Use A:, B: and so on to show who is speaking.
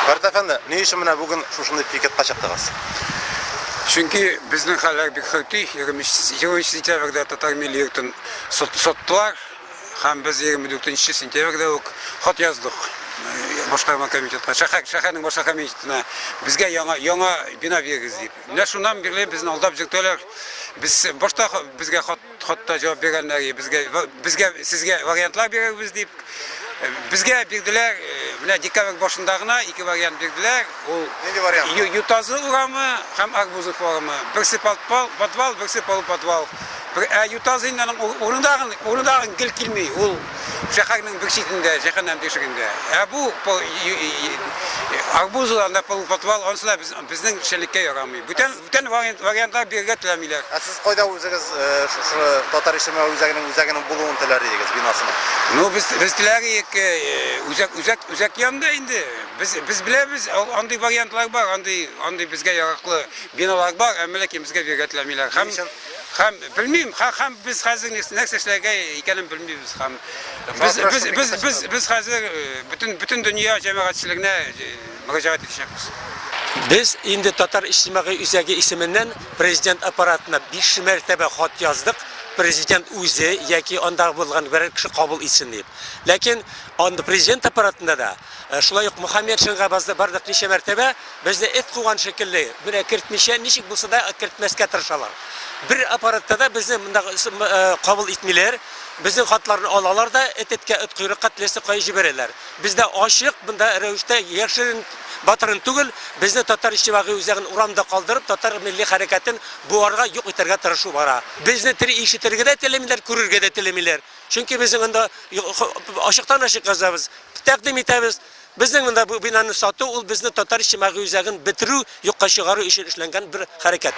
A: Фәрит әфәнде, ни өчен менә бүген шушындай пикетка чыктыгыз?
B: Çünkü bizim halk bir hırtı, 20 sentyabrda Tatar Milli Yurtun sottular. Hem biz 24 sentyabrda ok hat yazdık. Boşqarma komitetine, şaharның boshqa komitetine bizga yangi bina bergiz deb. Менә шуннан бирле безне алдап җиктеләр. Biz boshqa bizga hatda javob berganlar, bizga sizga variantlar beramiz deb. Bizga berdiler, менә dekabr boshындagına iki variant berdiler. Ул Ютазы урамы һәм Арбузов урамы. Берсе подвал, берсе полуподвал. Ютазының урындагы гел килмей. Ул шәһәрнең бер читендә, җәһәннәм тишегендә. Бу Арбузов анда полуподвал, онсылар безнең шәлеккә ярамый. Бүтән вариантлар бирергә теләмиләр.
A: Сез кайда үзегез шушы татар иҗтимагый үзәгенең булуын теләр идегез бинасының?
B: Ну biz tilәrik үзәк янында инде. Biz bilәбез, андый вариантлар бар, андый безгә яраклы биналар бар, әмма ләкин безгә бирергә теләмиләр. Һәм белмим, һәм biz хәзер нәрсә эшләргә икәнен белмибез. Һәм biz хәзер bütün дөнья җәмәгатьчелегенә мөрәҗәгать итәбез.
C: Biz indi Tatar İctimai Üzəgi isimindən prezident aparatına 5 mərtəbə xat yazdıq. Prezident o'zi yoki onda bo'lgan bir kishi qabul etsin deb. Lekin onda prezident apparatında da shulay Muhammed Shing'abazda barda necha martaba bizda et qo'ygan shekilli buni kiritmisha nechik bo'lsa da kiritmasga tirishadilar. Bir apparatda da bizni bunda qabul etmaylar. Bizning xatlarni olalar da etga it quyruqqa tilasa qo'yib jibaralar. Bizda oshiq bunda ravishda Yershirin Batırın tugul bizni Tatar İctimai Üzəgin uramda qaldırıb Tatar milli hərəkətin bu arga yox etərgə tırışı bara. Bizni tiri işitirgə də telemirlər, kururgə də telemirlər. Çünki bizim indi aşıqdan aşıq qazabız. Təqdim etəbiz. Bizning bunda bu binanı satı ol bizni Tatar İctimai Üzəgin bitiru yoxqa çıxarı işin işlənən bir hərəkət.